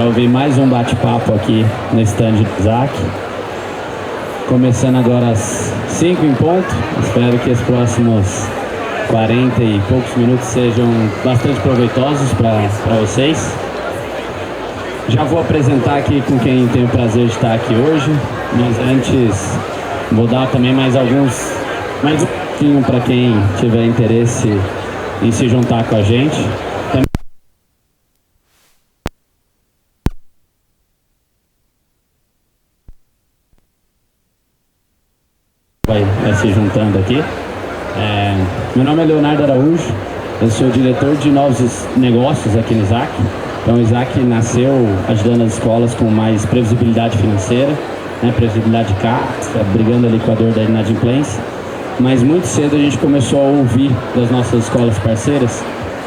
para ouvir mais um bate-papo aqui no stand do Isaac. Começando agora às 5 em ponto. Espero que os próximos 40 e poucos minutos sejam bastante proveitosos para vocês. Já vou apresentar aqui com quem tem o prazer de estar aqui hoje, mas antes vou dar também mais um pouquinho para quem tiver interesse em se juntar com a gente. Vai se juntando aqui. Meu nome é Leonardo Araújo, eu sou diretor de novos negócios aqui no Isaac. Então o Isaac nasceu ajudando as escolas com mais previsibilidade financeira, né, previsibilidade de caixa, brigando ali com a dor da inadimplência. Mas muito cedo a gente começou a ouvir das nossas escolas parceiras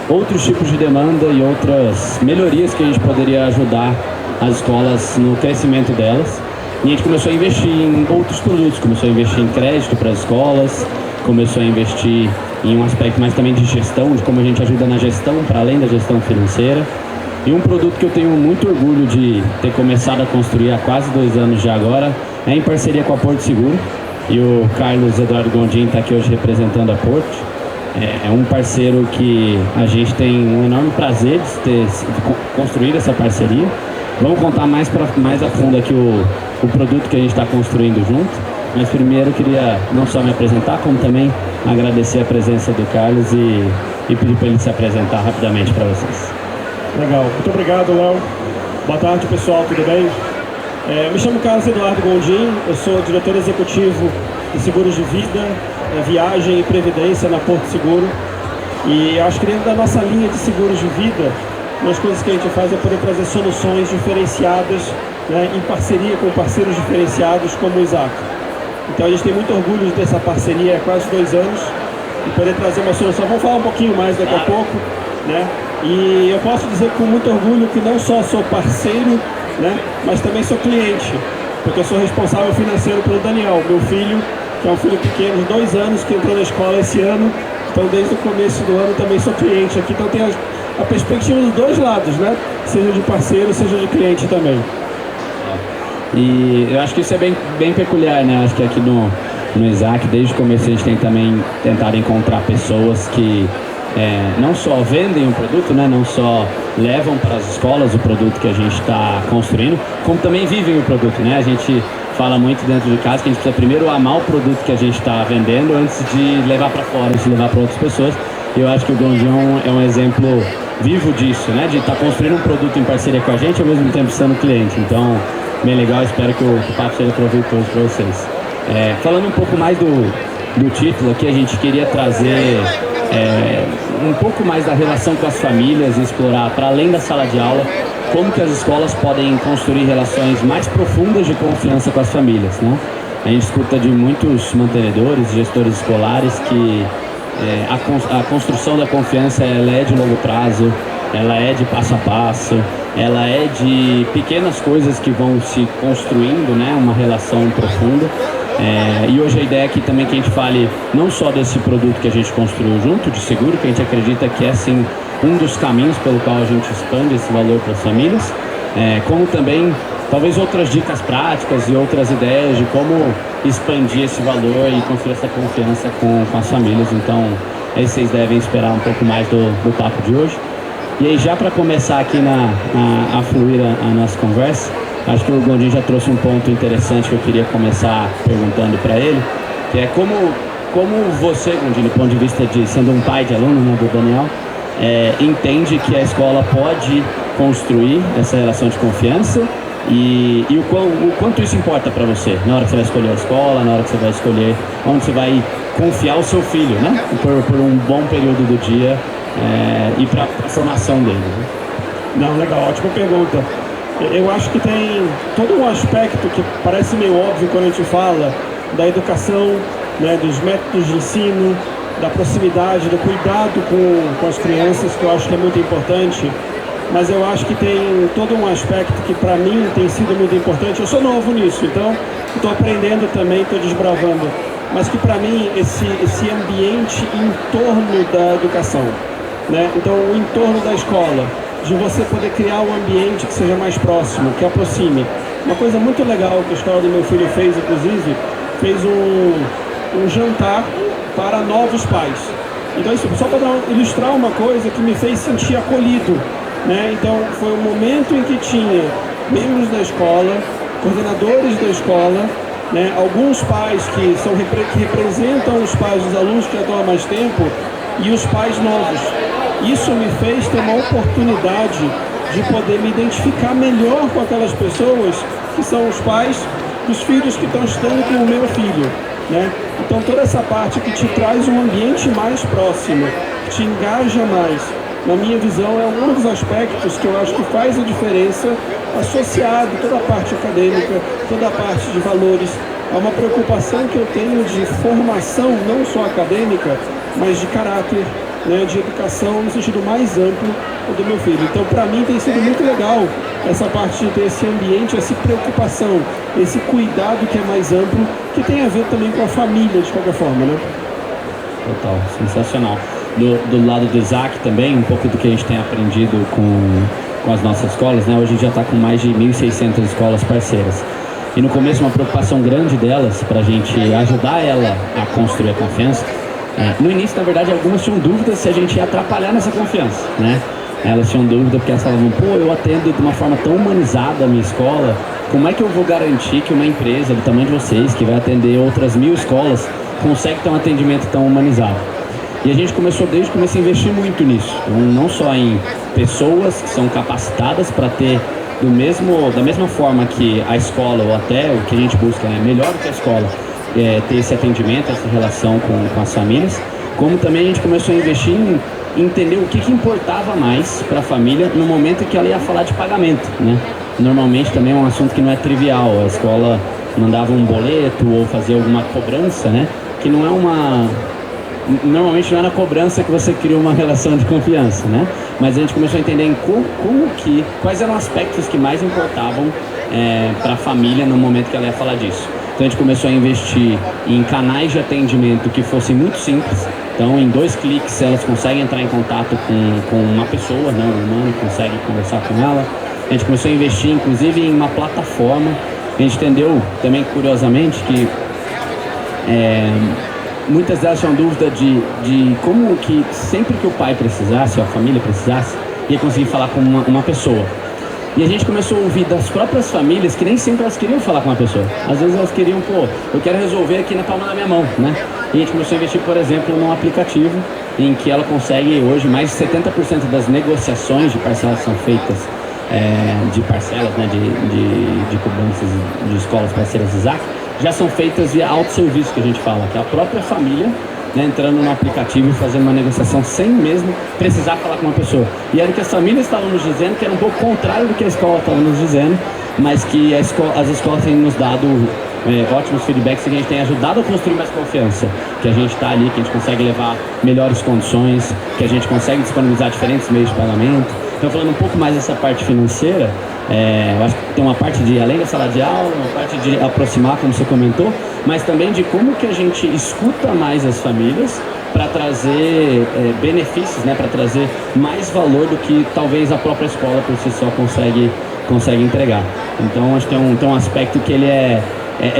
outros tipos de demanda e outras melhorias que a gente poderia ajudar as escolas no crescimento delas. E a gente começou a investir em outros produtos, começou a investir em crédito para as escolas, começou a investir em um aspecto mais também de gestão, de como a gente ajuda na gestão, para além da gestão financeira. E um produto que eu tenho muito orgulho de ter começado a construir há quase 2 anos já agora, é em parceria com a Porto Seguro. E o Carlos Eduardo Gondim está aqui hoje representando a Porto. É um parceiro que a gente tem um enorme prazer de construir essa parceria. Vamos contar mais a fundo aqui o produto que a gente está construindo junto, mas primeiro eu queria não só me apresentar, como também agradecer a presença do Carlos e pedir para ele se apresentar rapidamente para vocês. Legal, muito obrigado, Léo. Boa tarde, pessoal, tudo bem? Me chamo Carlos Eduardo Gondim, eu sou diretor executivo de seguros de vida, viagem e previdência na Porto Seguro. E acho que dentro da nossa linha de seguros de vida, uma das coisas que a gente faz é poder trazer soluções diferenciadas, né, em parceria com parceiros diferenciados como o Isaac. Então a gente tem muito orgulho de ter essa parceria há quase 2 anos e poder trazer uma solução. Vamos falar um pouquinho mais daqui a pouco, né? E eu posso dizer com muito orgulho que não só sou parceiro, né, mas também sou cliente, porque eu sou responsável financeiro pelo Daniel, meu filho, que é um filho pequeno de 2 anos, que entrou na escola esse ano. Então desde o começo do ano também sou cliente aqui, então tem a perspectiva dos 2 lados, né? Seja de parceiro, seja de cliente também. E eu acho que isso é bem peculiar, né? Acho que aqui no Isaac, desde o começo, a gente tem também tentado encontrar pessoas que não só vendem o produto, né? Não só levam para as escolas o produto que a gente está construindo, como também vivem o produto, né? A gente fala muito dentro de casa que a gente precisa primeiro amar o produto que a gente está vendendo antes de levar para fora, antes de levar para outras pessoas. E eu acho que o Gondim é um exemplo vivo disso, né? De estar construindo um produto em parceria com a gente, ao mesmo tempo sendo cliente. Então, bem legal, espero que o papo seja proveitoso para vocês. Falando um pouco mais do título aqui, a gente queria trazer um pouco mais da relação com as famílias e explorar, para além da sala de aula, como que as escolas podem construir relações mais profundas de confiança com as famílias, né? A gente escuta de muitos mantenedores, gestores escolares que a construção da confiança ela é de longo prazo, ela é de passo a passo, ela é de pequenas coisas que vão se construindo, né, uma relação profunda. E hoje a ideia aqui também que a gente fale não só desse produto que a gente construiu junto, de seguro, que a gente acredita que é sim um dos caminhos pelo qual a gente expande esse valor para as famílias, como também talvez outras dicas práticas e outras ideias de como expandir esse valor e construir essa confiança com as famílias. Então, aí vocês devem esperar um pouco mais do papo de hoje. E aí, já para começar aqui a fluir a nossa conversa, acho que o Gondim já trouxe um ponto interessante que eu queria começar perguntando para ele, que é como você, Gondim, do ponto de vista de sendo um pai de aluno, né, do Daniel, entende que a escola pode construir essa relação de confiança e o quanto isso importa para você na hora que você vai escolher a escola, na hora que você vai escolher onde você vai confiar o seu filho, né, por um bom período do dia e para a formação dele, né? Não, legal, ótima pergunta. Eu acho que tem todo um aspecto que parece meio óbvio quando a gente fala da educação, né, dos métodos de ensino, da proximidade, do cuidado com as crianças, que eu acho que é muito importante. Mas eu acho que tem todo um aspecto que para mim tem sido muito importante. Eu sou novo nisso, então estou aprendendo também, estou desbravando. Mas que para mim esse ambiente em torno da educação, né? Então o entorno da escola, de você poder criar um ambiente que seja mais próximo, que aproxime. Uma coisa muito legal que a escola do meu filho fez, inclusive, fez um jantar para novos pais. Então, isso, só para ilustrar uma coisa que me fez sentir acolhido, né? Então, foi um momento em que tinha membros da escola, coordenadores da escola, né? Alguns pais que representam os pais dos alunos que já estão há mais tempo e os pais novos. Isso me fez ter uma oportunidade de poder me identificar melhor com aquelas pessoas que são os pais dos filhos que estão estando com o meu filho, né? Então toda essa parte que te traz um ambiente mais próximo, que te engaja mais, na minha visão é um dos aspectos que eu acho que faz a diferença, associado toda a parte acadêmica, toda a parte de valores, a uma preocupação que eu tenho de formação não só acadêmica, mas de caráter, né, de educação no sentido mais amplo do meu filho. Então, para mim, tem sido muito legal essa parte de ter esse ambiente, essa preocupação, esse cuidado que é mais amplo, que tem a ver também com a família, de qualquer forma, né? Total, sensacional. Do lado do Isaac também, um pouco do que a gente tem aprendido com as nossas escolas, né? Hoje a gente já está com mais de 1.600 escolas parceiras. E no começo, uma preocupação grande delas, para a gente ajudar ela a construir a confiança. No início, na verdade, algumas tinham dúvidas se a gente ia atrapalhar nessa confiança, né? Elas tinham dúvida porque elas falavam, pô, eu atendo de uma forma tão humanizada a minha escola, como é que eu vou garantir que uma empresa do tamanho de vocês, que vai atender outras 1.000 escolas, consegue ter um atendimento tão humanizado? E a gente começou desde o começo a investir muito nisso, não só em pessoas que são capacitadas para ter da mesma forma que a escola, ou até o que a gente busca, né, melhor do que a escola, ter esse atendimento, essa relação com as famílias, como também a gente começou a investir em entender o que importava mais para a família no momento em que ela ia falar de pagamento, né? Normalmente também é um assunto que não é trivial, a escola mandava um boleto ou fazia alguma cobrança, né? Que não é normalmente não é na cobrança que você cria uma relação de confiança, né? Mas a gente começou a entender quais eram aspectos que mais importavam para a família no momento que ela ia falar disso. Então a gente começou a investir em canais de atendimento que fossem muito simples. Então em 2 cliques elas conseguem entrar em contato com uma pessoa, né? Um humano consegue conversar com ela. A gente começou a investir inclusive em uma plataforma. A gente entendeu também curiosamente que muitas delas tinham dúvida de como que sempre que o pai precisasse, ou a família precisasse, ia conseguir falar com uma pessoa. E a gente começou a ouvir das próprias famílias que nem sempre elas queriam falar com uma pessoa. Às vezes elas queriam, eu quero resolver aqui na palma da minha mão, né? E a gente começou a investir, por exemplo, num aplicativo em que ela consegue hoje, mais de 70% das negociações de parcelas são feitas, de parcelas, né, de cobranças de escolas parceiras Isaac, já são feitas via autosserviço, que a gente fala, que é a própria família, né, entrando no aplicativo e fazendo uma negociação sem mesmo precisar falar com uma pessoa. E era o que as famílias estavam nos dizendo, que era um pouco contrário do que a escola estava nos dizendo, mas que as escolas têm nos dado ótimos feedbacks, que a gente tem ajudado a construir mais confiança, que a gente está ali, que a gente consegue levar melhores condições, que a gente consegue disponibilizar diferentes meios de pagamento. Então, falando um pouco mais dessa parte financeira, eu acho que tem uma parte de, além da sala de aula, uma parte de aproximar, como você comentou, mas também de como que a gente escuta mais as famílias para trazer benefícios, né, para trazer mais valor do que talvez a própria escola por si só consegue entregar. Então, acho que tem um aspecto que ele é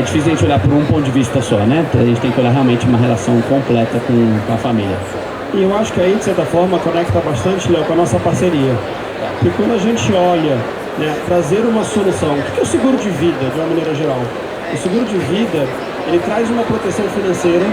difícil a gente olhar por um ponto de vista só, né? A gente tem que olhar realmente uma relação completa com a família. E eu acho que aí, de certa forma, conecta bastante, Léo, com a nossa parceria. Porque quando a gente olha, né, trazer uma solução, o que é o seguro de vida, de uma maneira geral? O seguro de vida, ele traz uma proteção financeira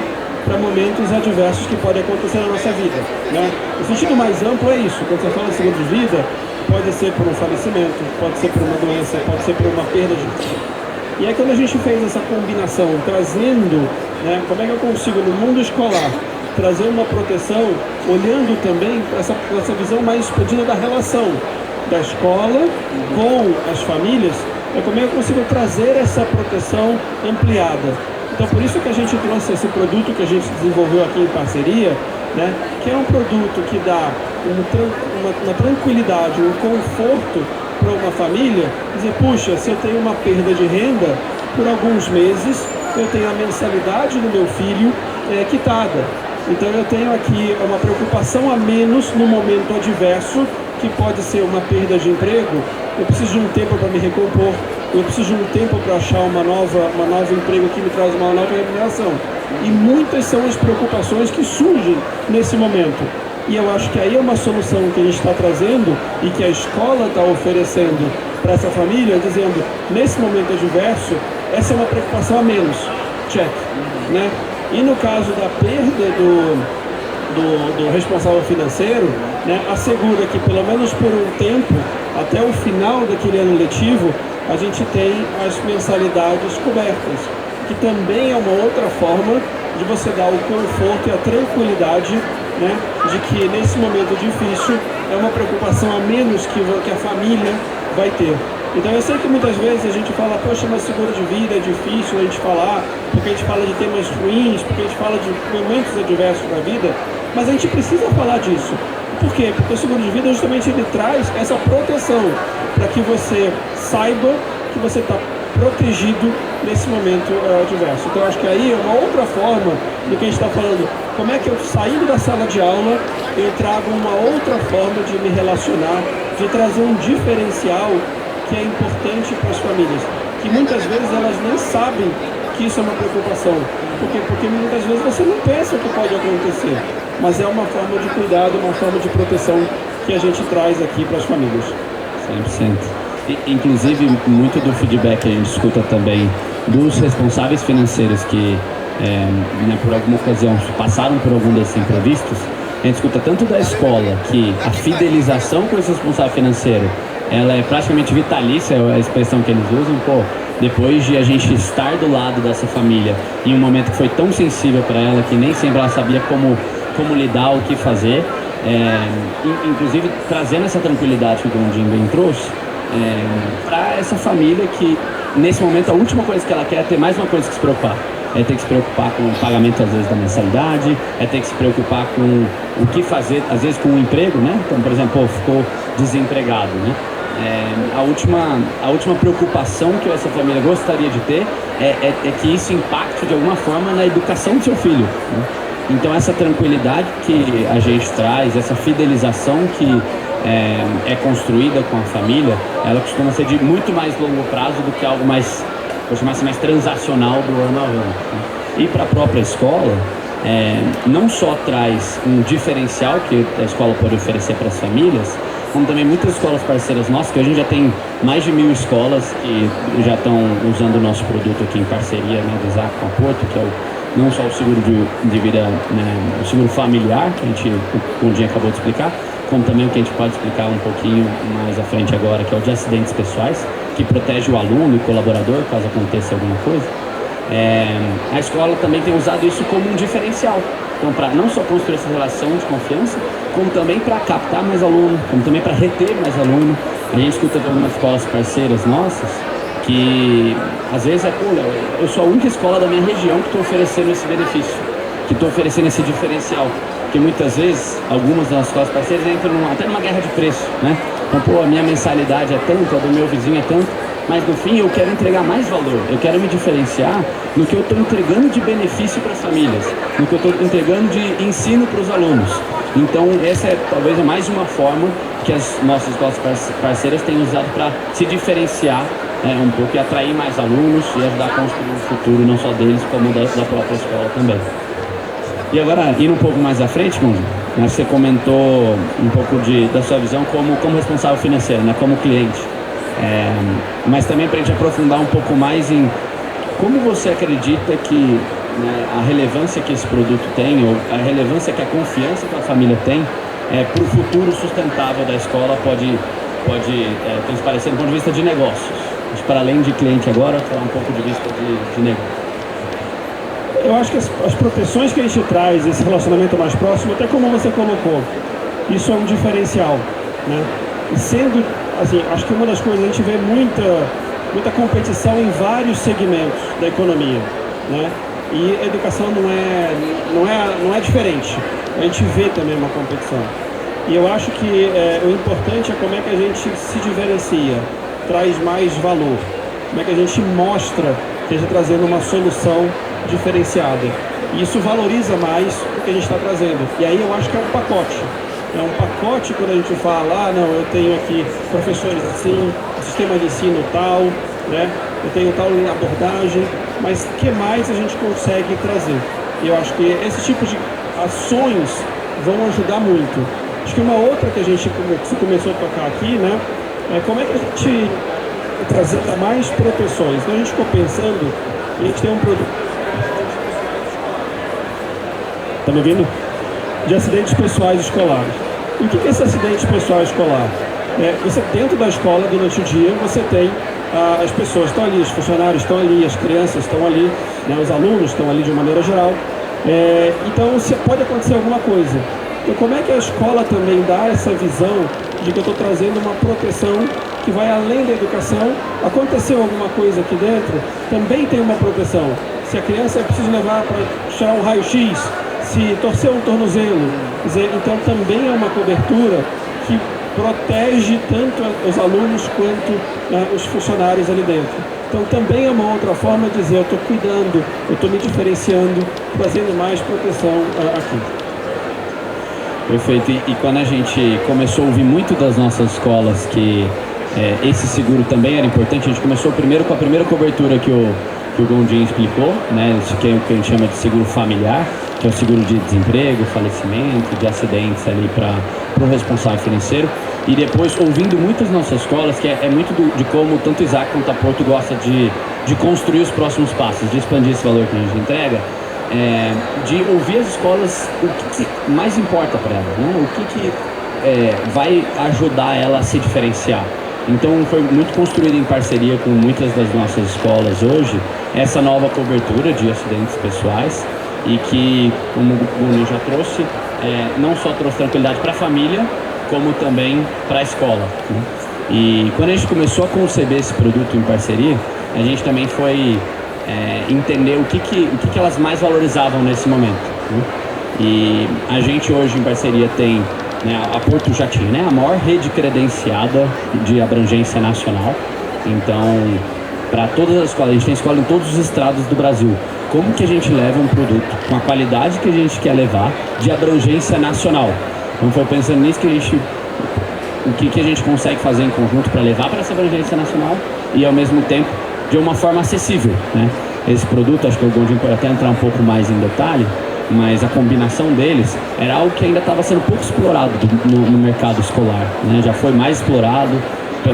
para momentos adversos que podem acontecer na nossa vida, né? O sentido mais amplo é isso. Quando você fala de seguro de vida, pode ser por um falecimento, pode ser por uma doença, pode ser por uma perda de vida. E aí quando a gente fez essa combinação, trazendo, né, como é que eu consigo no mundo escolar trazer uma proteção, olhando também para essa visão mais expandida da relação da escola com as famílias, como é que eu consigo trazer essa proteção ampliada. Então por isso que a gente trouxe esse produto que a gente desenvolveu aqui em parceria, né, que é um produto que dá uma tranquilidade, um conforto para uma família, dizer, puxa, se eu tenho uma perda de renda, por alguns meses eu tenho a mensalidade do meu filho quitada. Então eu tenho aqui uma preocupação a menos no momento adverso que pode ser uma perda de emprego, eu preciso de um tempo para me recompor, eu preciso de um tempo para achar uma nova emprego que me traz uma nova remuneração. E muitas são as preocupações que surgem nesse momento. E eu acho que aí é uma solução que a gente está trazendo e que a escola está oferecendo para essa família, dizendo, nesse momento adverso, essa é uma preocupação a menos. Check. Né? E no caso da perda do responsável financeiro, né, assegura que pelo menos por um tempo, até o final daquele ano letivo, a gente tem as mensalidades cobertas, que também é uma outra forma de você dar o conforto e a tranquilidade, né, de que nesse momento difícil é uma preocupação a menos que a família vai ter. Então eu sei que muitas vezes a gente fala, poxa, mas seguro de vida é difícil a gente falar, porque a gente fala de temas ruins, porque a gente fala de momentos adversos da vida, mas a gente precisa falar disso. Por quê? Porque o seguro de vida justamente ele traz essa proteção para que você saiba que você está protegido nesse momento adverso. Então eu acho que aí é uma outra forma do que a gente está falando. Como é que eu, saindo da sala de aula, eu trago uma outra forma de me relacionar, de trazer um diferencial que é importante para as famílias, que muitas vezes elas nem sabem que isso é uma preocupação. Por quê? Porque muitas vezes você não pensa o que pode acontecer, mas é uma forma de cuidado, uma forma de proteção que a gente traz aqui para as famílias. 100%. Inclusive, muito do feedback que a gente escuta também dos responsáveis financeiros que, né, por alguma ocasião, passaram por algum desses imprevistos, a gente escuta tanto da escola que a fidelização com esse responsável financeiro ela é praticamente vitalícia, é a expressão que eles usam, depois de a gente estar do lado dessa família em um momento que foi tão sensível para ela que nem sempre ela sabia como lidar, o que fazer, inclusive trazendo essa tranquilidade que o Gondim bem trouxe para essa família que nesse momento a última coisa que ela quer é ter mais uma coisa que se preocupar. É ter que se preocupar com o pagamento, às vezes, da mensalidade, é ter que se preocupar com o que fazer, às vezes, com o emprego, né? Então, por exemplo, ficou desempregado, né? A última preocupação que essa família gostaria de ter é que isso impacte, de alguma forma, na educação do seu filho, né? Então, essa tranquilidade que a gente traz, essa fidelização que é construída com a família, ela costuma ser de muito mais longo prazo do que algo mais, vou chamar assim, mais transacional do ano a ano, né? E para a própria escola, não só traz um diferencial que a escola pode oferecer para as famílias, como também muitas escolas parceiras nossas, que a gente já tem mais de 1000 escolas que já estão usando o nosso produto aqui em parceria, né, do Isaac com a Porto, que é não só o seguro de vida, né, o seguro familiar, que o Gondim acabou de explicar, como também o que a gente pode explicar um pouquinho mais à frente agora, que é o de acidentes pessoais, que protege o aluno e o colaborador caso aconteça alguma coisa. A escola também tem usado isso como um diferencial. Então, para não só construir essa relação de confiança, como também para captar mais aluno, como também para reter mais aluno. A gente escuta de algumas escolas parceiras nossas que, às vezes, eu sou a única escola da minha região que estou oferecendo esse benefício, que estou oferecendo esse diferencial. Porque muitas vezes, algumas das escolas parceiras entram até numa guerra de preço, né? Então, a minha mensalidade é tanto, a do meu vizinho é tanto, mas no fim eu quero entregar mais valor, eu quero me diferenciar no que eu estou entregando de benefício para as famílias, no que eu estou entregando de ensino para os alunos. Então essa é talvez mais uma forma que as nossas escolas parceiras têm usado para se diferenciar um pouco e atrair mais alunos e ajudar a construir o futuro não só deles, como da própria escola também. E agora, indo um pouco mais à frente, Gondim, você comentou um pouco da sua visão como responsável financeiro, né, como cliente. Mas também para a gente aprofundar um pouco mais em como você acredita que, né, a relevância que esse produto tem, ou a relevância que a confiança que a família tem para o futuro sustentável da escola pode transparecer do ponto de vista de negócios. Mas para além de cliente agora, falar um pouco de vista de negócio. Eu acho que as proteções que a gente traz, esse relacionamento mais próximo, até como você colocou, isso é um diferencial, né? E sendo, assim, acho que uma das coisas, a gente vê muita competição em vários segmentos da economia, né? E a educação não é diferente. A gente vê também uma competição. E eu acho que o importante é como é que a gente se diferencia, traz mais valor, como é que a gente mostra que a gente está trazendo uma solução diferenciada. E isso valoriza mais o que a gente está trazendo. E aí eu acho que é um pacote. É um pacote quando a gente fala, não, eu tenho aqui professores assim, sistema de ensino tal, né? Eu tenho tal abordagem, mas o que mais a gente consegue trazer? E eu acho que esse tipo de ações vão ajudar muito. Acho que uma outra que a gente começou a tocar aqui, né? É como é que a gente trazer mais proteções. Então a gente ficou pensando, a gente tem um produto. Tá me ouvindo? De acidentes pessoais escolares. E o que é esse acidente pessoal escolar? Você dentro da escola, durante o dia, você tem as pessoas estão ali, os funcionários estão ali, as crianças estão ali, né, os alunos estão ali de maneira geral. Então pode acontecer alguma coisa. Então como é que a escola também dá essa visão de que eu estou trazendo uma proteção que vai além da educação? Aconteceu alguma coisa aqui dentro, também tem uma proteção. Se a criança é preciso levar para tirar um raio-x, se torcer um tornozelo, então também é uma cobertura que protege tanto os alunos quanto os funcionários ali dentro. Então também é uma outra forma de dizer, eu estou cuidando, eu estou me diferenciando, trazendo mais proteção aqui. Perfeito. E quando a gente começou a ouvir muito das nossas escolas que esse seguro também era importante, a gente começou primeiro com a primeira cobertura que o Gondim explicou, né? Isso que é o que a gente chama de seguro familiar, que é o seguro de desemprego, falecimento, de acidentes ali para o responsável financeiro. E depois, ouvindo muitas nossas escolas, que é muito de como tanto Isaac quanto a Porto gosta de construir os próximos passos, de expandir esse valor que a gente entrega, de ouvir as escolas, o que mais importa para elas, né? O que vai ajudar ela a se diferenciar. Então foi muito construído em parceria com muitas das nossas escolas hoje, essa nova cobertura de acidentes pessoais, e que, como o Guni já trouxe, não só trouxe tranquilidade para a família, como também para a escola, né? E quando a gente começou a conceber esse produto em parceria, a gente também foi entender o que elas mais valorizavam nesse momento, né? E a gente hoje em parceria tem, né, a Porto já tinha, né, a maior rede credenciada de abrangência nacional. Então, para todas as escolas, a gente tem escola em todos os estados do Brasil. Como que a gente leva um produto com a qualidade que a gente quer levar, de abrangência nacional? Então foi pensando nisso que o que a gente consegue fazer em conjunto para levar para essa abrangência nacional e ao mesmo tempo de uma forma acessível, né? Esse produto, acho que o Gondim pode até entrar um pouco mais em detalhe, mas a combinação deles era algo que ainda estava sendo pouco explorado no mercado escolar, né? Já foi mais explorado,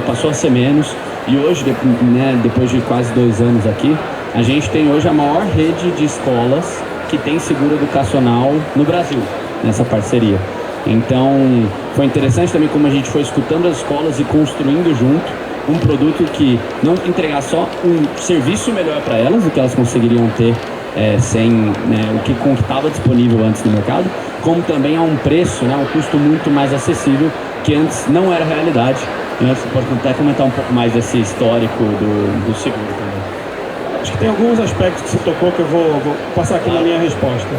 passou a ser menos, e hoje, né, depois de quase 2 anos aqui, a gente tem hoje a maior rede de escolas que tem seguro educacional no Brasil, nessa parceria. Então, foi interessante também como a gente foi escutando as escolas e construindo junto um produto que não entregar só um serviço melhor para elas, do que elas conseguiriam ter sem, né, o que estava disponível antes no mercado, como também a um preço, né, um custo muito mais acessível, que antes não era realidade. Você pode até comentar um pouco mais desse histórico do seguro também. Acho que tem alguns aspectos que você tocou que eu vou passar aqui na minha resposta.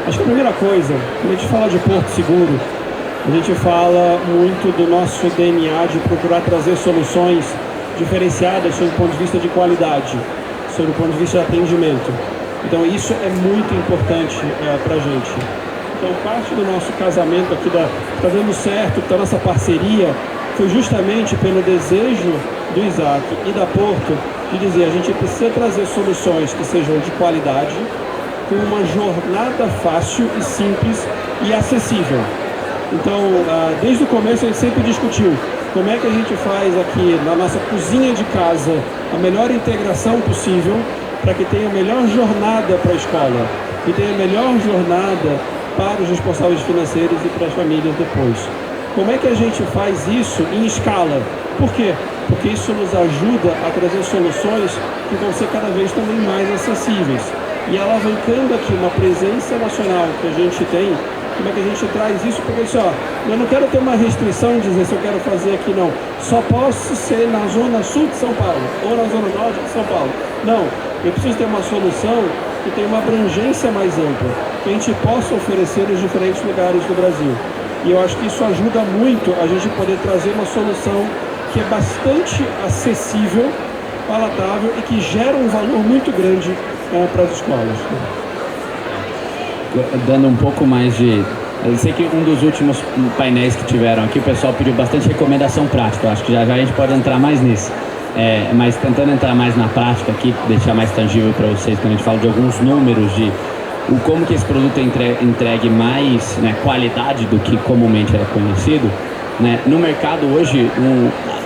Acho que a primeira coisa, quando a gente fala de Porto Seguro, a gente fala muito do nosso DNA de procurar trazer soluções diferenciadas sob o ponto de vista de qualidade, sob o ponto de vista de atendimento. Então isso é muito importante para a gente. Então parte do nosso casamento aqui, está dando certo, da nossa parceria, foi justamente pelo desejo do Isaac e da Porto de dizer, a gente precisa trazer soluções que sejam de qualidade, com uma jornada fácil e simples e acessível. Então, desde o começo a gente sempre discutiu como é que a gente faz aqui na nossa cozinha de casa a melhor integração possível para que tenha a melhor jornada para a escola e tenha a melhor jornada para os responsáveis financeiros e para as famílias depois. Como é que a gente faz isso em escala? Por quê? Porque isso nos ajuda a trazer soluções que vão ser cada vez também mais acessíveis. E alavancando aqui uma presença nacional que a gente tem, como é que a gente traz isso? Porque assim, eu não quero ter uma restrição de dizer se eu quero fazer aqui, não. Só posso ser na zona sul de São Paulo ou na zona norte de São Paulo. Não, eu preciso ter uma solução que tenha uma abrangência mais ampla, que a gente possa oferecer nos diferentes lugares do Brasil. E eu acho que isso ajuda muito a gente poder trazer uma solução que é bastante acessível, palatável e que gera um valor muito grande para as escolas. Dando um pouco mais de Eu sei que um dos últimos painéis que tiveram aqui, o pessoal pediu bastante recomendação prática. Eu acho que já a gente pode entrar mais nisso. Mas tentando entrar mais na prática aqui, deixar mais tangível para vocês, quando a gente fala de alguns números de como que esse produto entregue mais, né, qualidade do que comumente era conhecido. Né? No mercado hoje,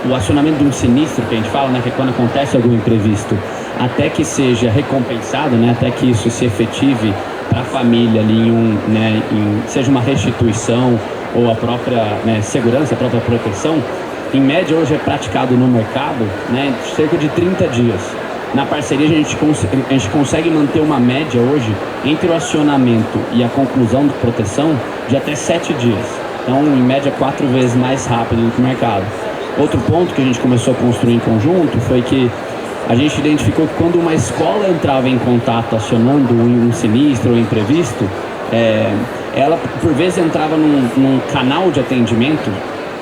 o acionamento de um sinistro, que a gente fala, né, que é quando acontece algum imprevisto, até que seja recompensado, né, até que isso se efetive para a família ali seja uma restituição ou a própria, né, segurança, a própria proteção, em média hoje é praticado no mercado, né, cerca de 30 dias. Na parceria a gente consegue manter uma média hoje entre o acionamento e a conclusão de proteção de até 7 dias. Então, em média, 4 vezes mais rápido do que o mercado. Outro ponto que a gente começou a construir em conjunto foi que a gente identificou que quando uma escola entrava em contato acionando um sinistro ou imprevisto, ela por vezes entrava num canal de atendimento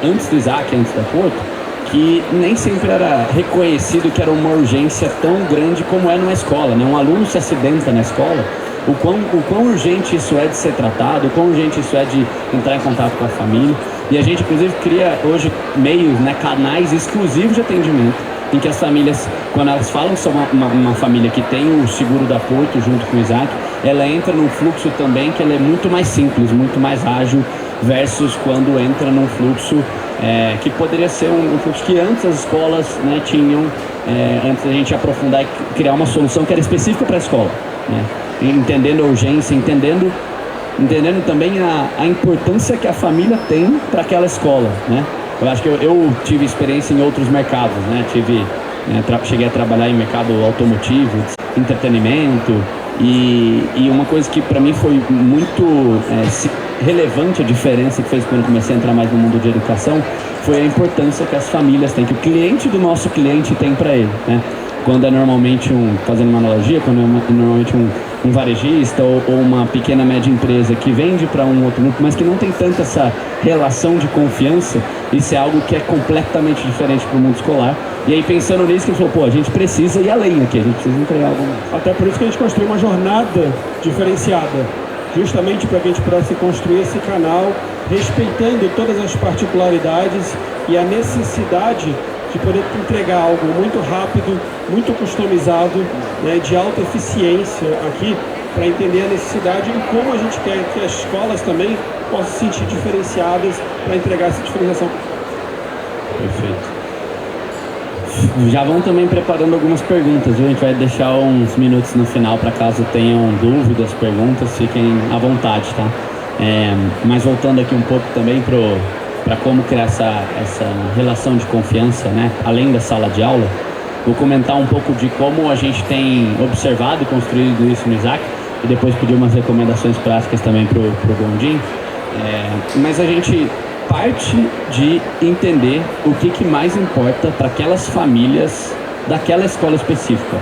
antes do Isaac, antes da Porto, que nem sempre era reconhecido que era uma urgência tão grande como é numa escola, né? Um aluno se acidenta na escola, o quão urgente isso é de ser tratado, o quão urgente isso é de entrar em contato com a família. E a gente, inclusive, cria hoje meios, né, canais exclusivos de atendimento, em que as famílias, quando elas falam que são uma família que tem o seguro da Porto junto com o Isaac, ela entra num fluxo também que ela é muito mais simples, muito mais ágil, versus quando entra num fluxo que poderia ser um fluxo que antes as escolas, né, tinham, antes da gente aprofundar e criar uma solução que era específica para a escola, né? Entendendo a urgência, entendendo também a importância que a família tem para aquela escola, né? Eu acho que eu tive experiência em outros mercados, né? Cheguei a trabalhar em mercado automotivo, entretenimento, e uma coisa que para mim foi muito relevante, a diferença que fez quando eu comecei a entrar mais no mundo de educação, foi a importância que as famílias têm, que o cliente do nosso cliente tem para ele, né? Quando é normalmente fazendo uma analogia, quando é normalmente um varejista ou uma pequena média empresa que vende para um outro grupo, mas que não tem tanta essa relação de confiança, isso é algo que é completamente diferente para o mundo escolar. E aí, pensando nisso, que a gente falou, a gente precisa ir além aqui, a gente precisa entregar algo mais. Até por isso que a gente construiu uma jornada diferenciada, justamente para que a gente pudesse construir esse canal, respeitando todas as particularidades e a necessidade de poder entregar algo muito rápido, muito customizado, né, de alta eficiência aqui, para entender a necessidade e como a gente quer que as escolas também possam se sentir diferenciadas para entregar essa diferenciação. Perfeito. Já vão também preparando algumas perguntas, viu? A gente vai deixar uns minutos no final para caso tenham dúvidas, perguntas, fiquem à vontade, tá? Mas voltando aqui um pouco também para como criar essa relação de confiança, né? Além da sala de aula, vou comentar um pouco de como a gente tem observado e construído isso no Isaac, e depois pedir umas recomendações práticas também para o Gondim. Mas a gente parte de entender o que mais importa para aquelas famílias daquela escola específica.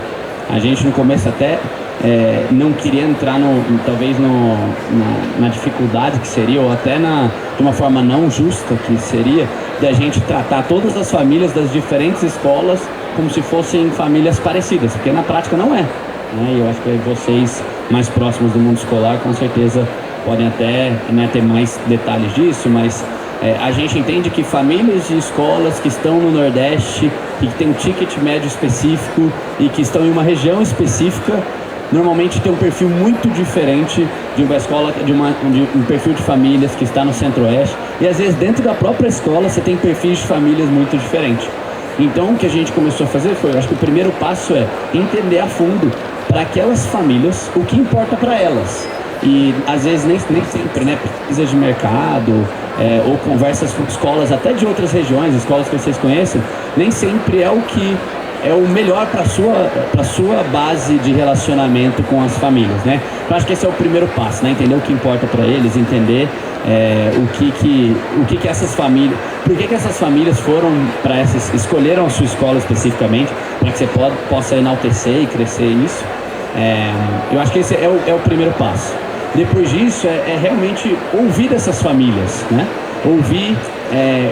A gente no começo até não queria entrar talvez na dificuldade que seria, ou até de uma forma não justa que seria, da gente tratar todas as famílias das diferentes escolas como se fossem famílias parecidas, porque na prática não é, né? E eu acho que vocês mais próximos do mundo escolar com certeza podem até, né, ter mais detalhes disso, mas a gente entende que famílias de escolas que estão no Nordeste e que tem um ticket médio específico e que estão em uma região específica, normalmente tem um perfil muito diferente de uma escola, de um perfil de famílias que está no Centro-Oeste, e às vezes dentro da própria escola você tem perfis de famílias muito diferentes. Então o que a gente começou a fazer foi, acho que o primeiro passo é entender a fundo para aquelas famílias o que importa para elas. E às vezes nem sempre, né, pesquisas de mercado ou conversas com escolas até de outras regiões, escolas que vocês conhecem, nem sempre é o que é o melhor para sua base de relacionamento com as famílias, né? Eu acho que esse é o primeiro passo, né? Entender o que importa para eles, entender o que essas famílias, por que essas famílias foram escolheram a sua escola especificamente, para que você possa enaltecer e crescer isso. Eu acho que esse é o primeiro passo. Depois disso é realmente ouvir essas famílias, né? Ouvir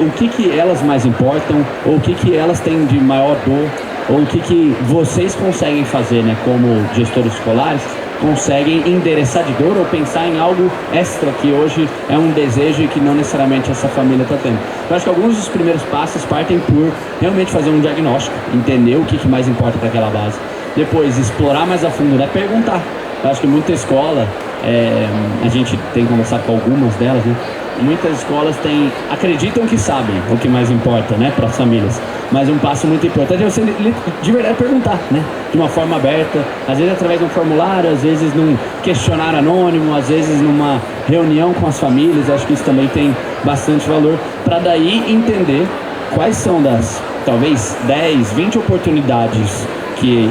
o que elas mais importam, ou o que elas têm de maior dor, ou o que vocês conseguem fazer, né, como gestores escolares, conseguem endereçar de dor ou pensar em algo extra que hoje é um desejo e que não necessariamente essa família está tendo. Eu acho que alguns dos primeiros passos partem por realmente fazer um diagnóstico, entender o que mais importa para aquela base. Depois, explorar mais a fundo, né? Perguntar. Eu acho que muita escola, a gente tem conversado com algumas delas, né? Muitas escolas acreditam que sabem o que mais importa, né, para as famílias. Mas um passo muito importante é você, de verdade, perguntar, né, de uma forma aberta, às vezes através de um formulário, às vezes num questionário anônimo, às vezes numa reunião com as famílias. Acho que isso também tem bastante valor, para daí entender quais são das, talvez, 10, 20 oportunidades que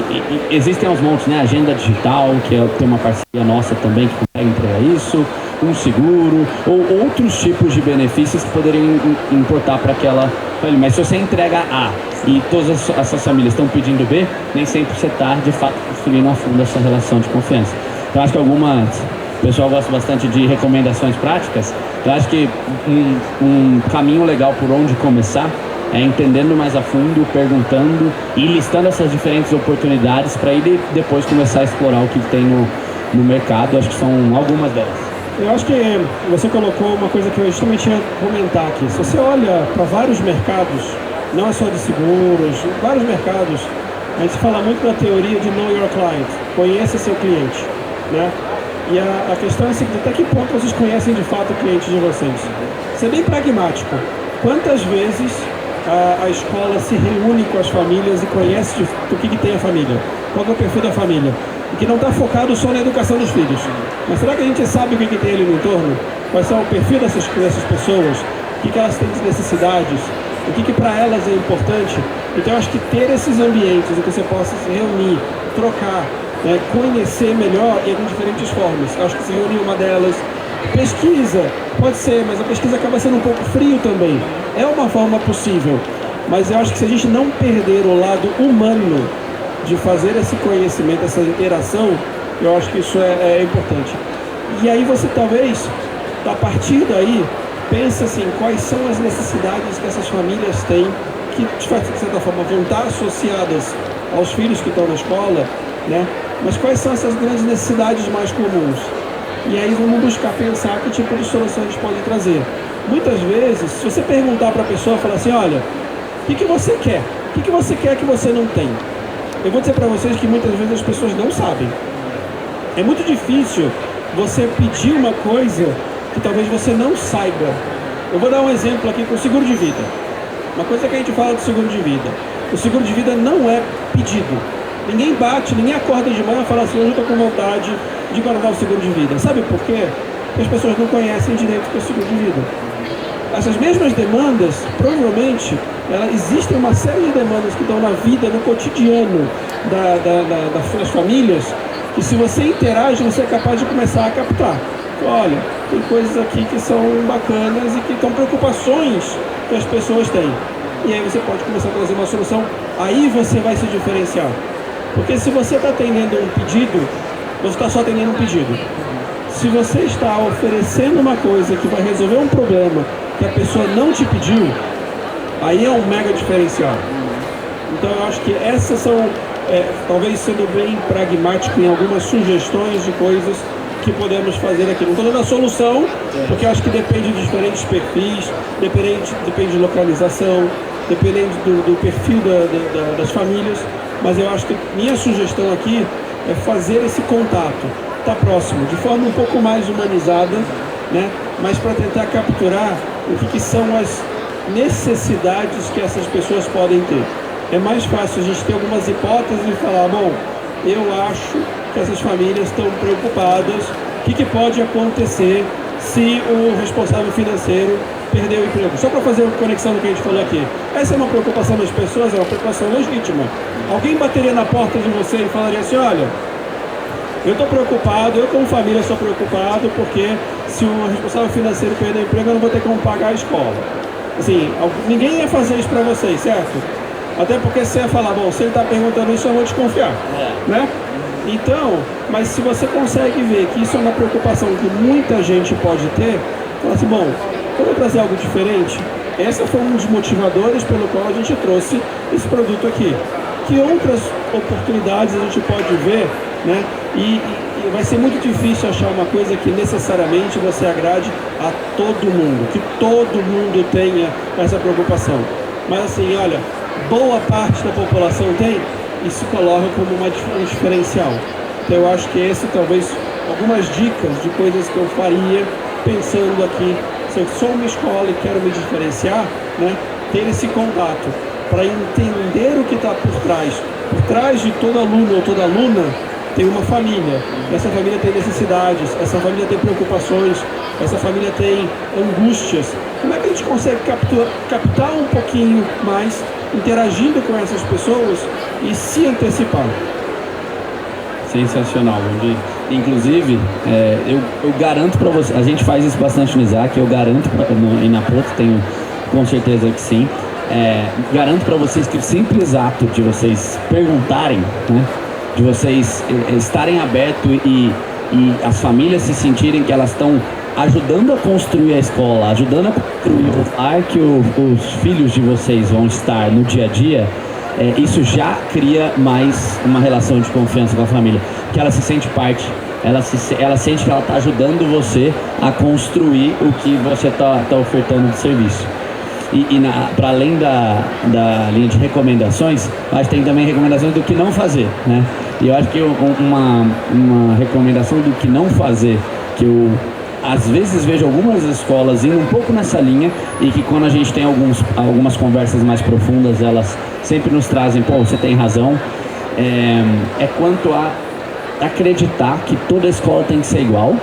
existem aos montes, né? Agenda digital, que tem uma parceria nossa também que consegue entregar isso, um seguro, ou outros tipos de benefícios que poderiam importar para aquela família. Mas se você entrega A e todas essas famílias estão pedindo B, nem sempre você está, de fato, construindo a fundo essa relação de confiança. Então, acho que o pessoal gosta bastante de recomendações práticas. Eu acho que um caminho legal por onde começar é entendendo mais a fundo, perguntando e listando essas diferentes oportunidades para ir depois começar a explorar o que tem no mercado. Acho que são algumas delas. Eu acho que você colocou uma coisa que eu justamente ia comentar aqui. Se você olha para vários mercados, não é só de seguros, vários mercados, a gente fala muito da teoria de know your client, conheça seu cliente, né? E a questão é a seguinte: até que ponto vocês conhecem de fato o cliente de vocês? Isso é bem pragmático. Quantas vezes a escola se reúne com as famílias e conhece do que tem a família? Qual é o perfil da família? E que não está focado só na educação dos filhos. Mas será que a gente sabe o que tem ali no entorno? Quais são o perfil dessas pessoas? O que elas têm de necessidades? O que para elas é importante? Então eu acho que ter esses ambientes em que você possa se reunir, trocar, né, conhecer melhor e de diferentes formas. Eu acho que se reunir uma delas. Pesquisa, pode ser, mas a pesquisa acaba sendo um pouco frio também. É uma forma possível, mas eu acho que se a gente não perder o lado humano de fazer esse conhecimento, essa interação, eu acho que isso é importante. E aí você talvez, a partir daí, pense assim, quais são as necessidades que essas famílias têm, que de certa forma vão estar associadas aos filhos que estão na escola, né? Mas quais são essas grandes necessidades mais comuns? E aí vamos buscar pensar que tipo de solução a gente pode trazer. Muitas vezes, se você perguntar para a pessoa, falar assim, olha, o que você quer? O que você quer que você não tem? Eu vou dizer para vocês que muitas vezes as pessoas não sabem. É muito difícil você pedir uma coisa que talvez você não saiba. Eu vou dar um exemplo aqui com o seguro de vida. Uma coisa que a gente fala do seguro de vida. O seguro de vida não é pedido. Ninguém bate, ninguém acorda de manhã e fala assim, hoje eu estou com vontade de guardar o seguro de vida. Sabe por quê? Porque as pessoas não conhecem direito o que é seguro de vida. Essas mesmas demandas, provavelmente, existem uma série de demandas que estão na vida, no cotidiano das famílias, que se você interage, você é capaz de começar a captar. Olha, tem coisas aqui que são bacanas e que estão preocupações que as pessoas têm. E aí você pode começar a trazer uma solução, aí você vai se diferenciar. Porque se você está atendendo um pedido, você está só atendendo um pedido. Se você está oferecendo uma coisa que vai resolver um problema que a pessoa não te pediu, aí é um mega diferencial. Então eu acho que essas são, talvez sendo bem pragmático em algumas sugestões de coisas que podemos fazer aqui. Não estou dando a solução, porque eu acho que depende de diferentes perfis, depende de localização, depende do perfil das famílias, mas eu acho que minha sugestão aqui é fazer esse contato, estar próximo, de forma um pouco mais humanizada, né? Mas para tentar capturar o que são as necessidades que essas pessoas podem ter. É mais fácil a gente ter algumas hipóteses e falar, bom, eu acho que essas famílias estão preocupadas, o que pode acontecer se o responsável financeiro perder o emprego. Só para fazer uma conexão do que a gente falou aqui. Essa é uma preocupação das pessoas, é uma preocupação legítima. Alguém bateria na porta de você e falaria assim, olha, eu estou preocupado, eu como família estou preocupado porque se o responsável financeiro perder o emprego, eu não vou ter como pagar a escola. Assim, ninguém ia fazer isso para vocês, certo? Até porque você ia falar, bom, se ele está perguntando isso, eu vou desconfiar, né? Então, mas se você consegue ver que isso é uma preocupação que muita gente pode ter, fala assim, bom, eu vou trazer algo diferente. Esse foi um dos motivadores pelo qual a gente trouxe esse produto aqui, que outras oportunidades a gente pode ver, né? E vai ser muito difícil achar uma coisa que necessariamente você agrade a todo mundo, que todo mundo tenha essa preocupação. Mas assim, olha, boa parte da população tem, e se coloca como um diferencial. Então eu acho que esse talvez algumas dicas de coisas que eu faria pensando aqui, se eu sou uma escola e quero me diferenciar, né, ter esse contato para entender o que está por trás de todo aluno ou toda aluna tem uma família, essa família tem necessidades, essa família tem preocupações, essa família tem angústias. Como é que a gente consegue captar um pouquinho mais, interagindo com essas pessoas e se antecipar? Sensacional, Gondim. Inclusive, eu garanto para você, a gente faz isso bastante no Isaac, eu garanto, e na Poto tenho com certeza que sim, garanto para vocês que o simples ato de vocês perguntarem, né, de vocês estarem abertos e as famílias se sentirem que elas estão ajudando a construir a escola, ajudando a construir o lugar que os filhos de vocês vão estar no dia a dia, isso já cria mais uma relação de confiança com a família, porque ela se sente parte, ela sente que ela está ajudando você a construir o que você está ofertando de serviço. E para além da linha de recomendações, acho que tem também recomendações do que não fazer, né? E eu acho que uma recomendação do que não fazer, que eu às vezes vejo algumas escolas indo um pouco nessa linha, e que quando a gente tem algumas conversas mais profundas, elas sempre nos trazem, pô, você tem razão, quanto a acreditar que toda escola tem que ser igual,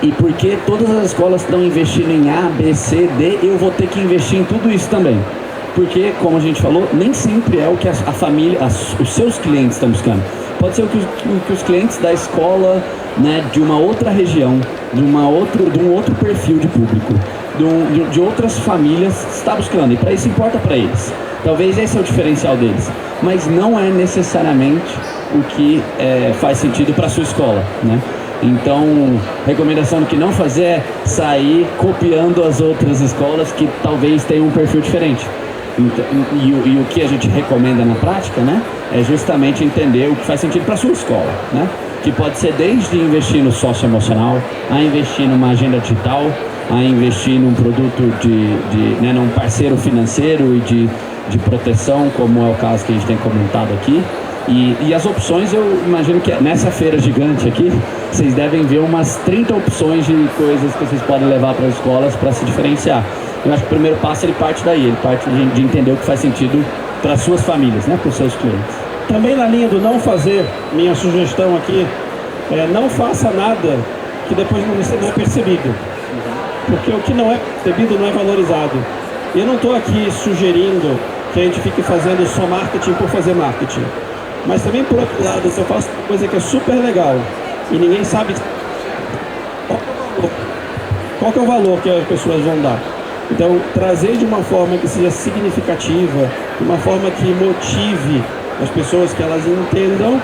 e porque todas as escolas estão investindo em A, B, C, D, eu vou ter que investir em tudo isso também. Porque, como a gente falou, nem sempre é o que a família, os seus clientes estão buscando. Pode ser o que os clientes da escola, né, de uma outra região, de um outro perfil de público, de outras famílias está buscando. E para isso importa para eles. Talvez esse é o diferencial deles. Mas não é necessariamente o que faz sentido para a sua escola, né? Então, recomendação do que não fazer é sair copiando as outras escolas que talvez tenham um perfil diferente. Então, e o que a gente recomenda na prática, né, é justamente entender o que faz sentido para a sua escola, né? Que pode ser desde investir no socioemocional, a investir numa agenda digital, a investir num produto né, num parceiro financeiro e de proteção, como é o caso que a gente tem comentado aqui. E as opções, eu imagino que nessa feira gigante aqui, vocês devem ver umas 30 opções de coisas que vocês podem levar para as escolas para se diferenciar. Eu acho que o primeiro passo ele parte daí, ele parte de entender o que faz sentido para as suas famílias, né, para os seus clientes. Também na linha do não fazer, minha sugestão aqui não faça nada que depois não é percebido. Porque o que não é percebido não é valorizado. E eu não estou aqui sugerindo que a gente fique fazendo só marketing por fazer marketing. Mas também, por outro lado, se eu faço uma coisa que é super legal e ninguém sabe qual que é o valor que as pessoas vão dar. Então, trazer de uma forma que seja significativa, de uma forma que motive as pessoas, que elas entendam,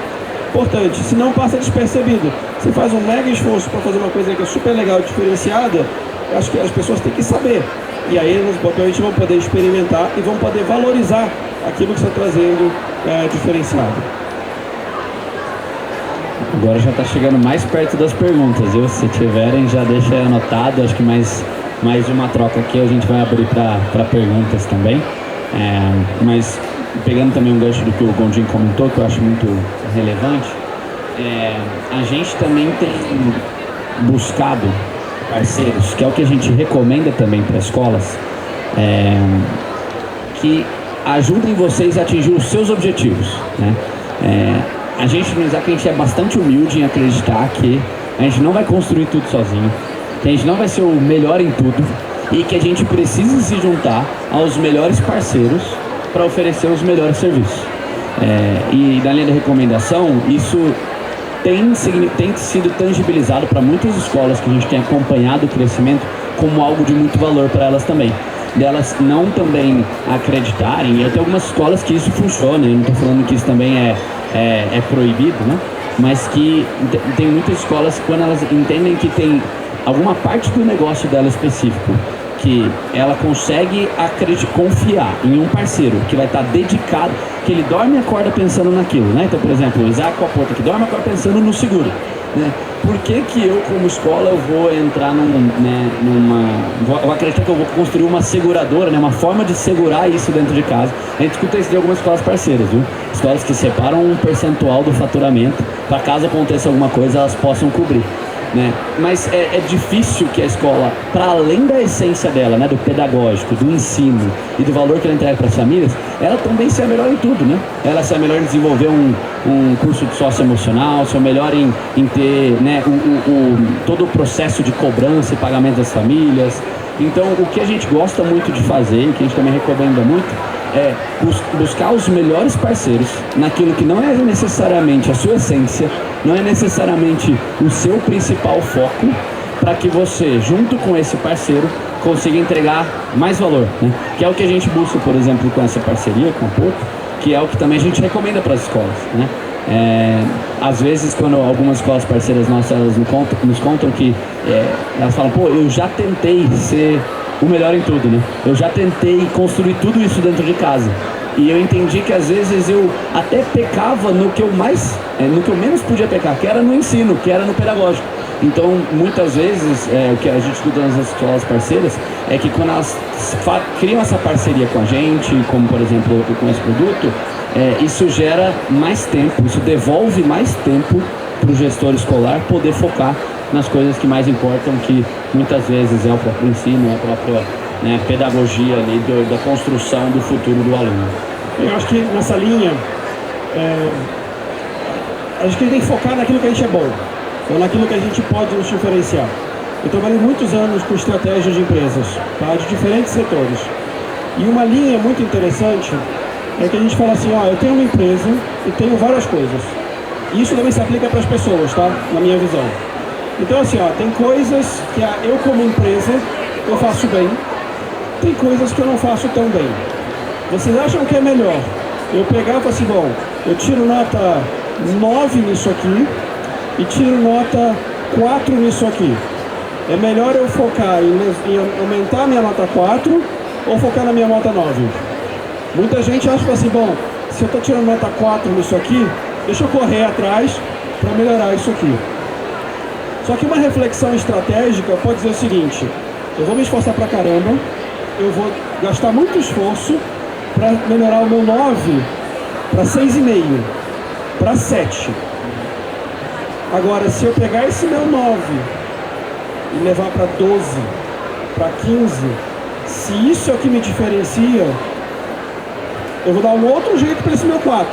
importante. Se não passa despercebido. Você faz um mega esforço para fazer uma coisa que é super legal, diferenciada, eu acho que as pessoas têm que saber. E aí elas provavelmente vão poder experimentar e vão poder valorizar aquilo que está trazendo diferenciado. Agora já está chegando mais perto das perguntas, viu? Se tiverem, já deixa anotado. Acho que mais uma troca aqui a gente vai abrir para perguntas também. Mas pegando também um gancho do que o Gondim comentou, que eu acho muito relevante, a gente também tem buscado parceiros, que é o que a gente recomenda também para escolas, que ajudem vocês a atingir os seus objetivos, né? A gente no Isaac, a gente é bastante humilde em acreditar que a gente não vai construir tudo sozinho, que a gente não vai ser o melhor em tudo e que a gente precisa se juntar aos melhores parceiros para oferecer os melhores serviços. E na linha da recomendação, isso tem sido tangibilizado para muitas escolas que a gente tem acompanhado o crescimento como algo de muito valor para elas também. Delas não também acreditarem, e até algumas escolas que isso funciona, eu não estou falando que isso também é proibido, né? Mas que tem muitas escolas que quando elas entendem que tem alguma parte do negócio dela específico, que ela consegue confiar em um parceiro que vai estar dedicado, que ele dorme e acorda pensando naquilo, né? Então, por exemplo, o Isaac Capoto, que dorme e acorda pensando no seguro, né? Por que que eu, como escola, eu vou entrar vou acreditar que eu vou construir uma seguradora, né? Uma forma de segurar isso dentro de casa? A gente escuta isso de algumas escolas parceiras, viu? Escolas que separam um percentual do faturamento para caso aconteça alguma coisa, elas possam cobrir, né? Mas é difícil que a escola, para além da essência dela, né, do pedagógico, do ensino e do valor que ela entrega para as famílias, ela também seja melhor em tudo, né? Ela seja melhor em desenvolver um curso de socioemocional, seja melhor em ter, né, todo o processo de cobrança e pagamento das famílias. Então, o que a gente gosta muito de fazer, que a gente também recomenda muito, é buscar os melhores parceiros naquilo que não é necessariamente a sua essência, não é necessariamente o seu principal foco, para que você, junto com esse parceiro, consiga entregar mais valor, né? Que é o que a gente busca, por exemplo, com essa parceria com a Porto, que é o que também a gente recomenda para as escolas, né? Às vezes, quando algumas escolas parceiras nossas elas nos contam que elas falam, pô, eu já tentei ser o melhor em tudo, né? Eu já tentei construir tudo isso dentro de casa. E eu entendi que às vezes eu até pecava no que eu menos podia pecar, que era no ensino, que era no pedagógico. Então, muitas vezes, o que a gente estuda nas escolas parceiras é que quando elas criam essa parceria com a gente, como por exemplo com esse produto, isso gera mais tempo, isso devolve mais tempo para o gestor escolar poder focar nas coisas que mais importam, que muitas vezes é o próprio ensino, é a própria, né, pedagogia ali da construção do futuro do aluno. Eu acho que nessa linha, acho que a gente tem que focar naquilo que a gente é bom, ou naquilo que a gente pode nos diferenciar. Eu trabalhei muitos anos com estratégias de empresas, tá, de diferentes setores. E uma linha muito interessante é que a gente fala assim, eu tenho uma empresa e tenho várias coisas. E isso também se aplica para as pessoas, tá? Na minha visão. Então assim, tem coisas que eu como empresa eu faço bem, tem coisas que eu não faço tão bem. Vocês acham que é melhor eu pegar e falar assim, bom, eu tiro nota 9 nisso aqui e tiro nota 4 nisso aqui? É melhor eu focar em aumentar a minha nota 4 ou focar na minha nota 9? Muita gente acha assim, bom, se eu estou tirando nota 4 nisso aqui, deixa eu correr atrás para melhorar isso aqui. Só que uma reflexão estratégica pode dizer o seguinte, eu vou me esforçar pra caramba, eu vou gastar muito esforço para melhorar o meu 9 para 6,5, para 7. Agora, se eu pegar esse meu 9 e levar para 12, para 15, se isso é o que me diferencia, eu vou dar um outro jeito para esse meu 4.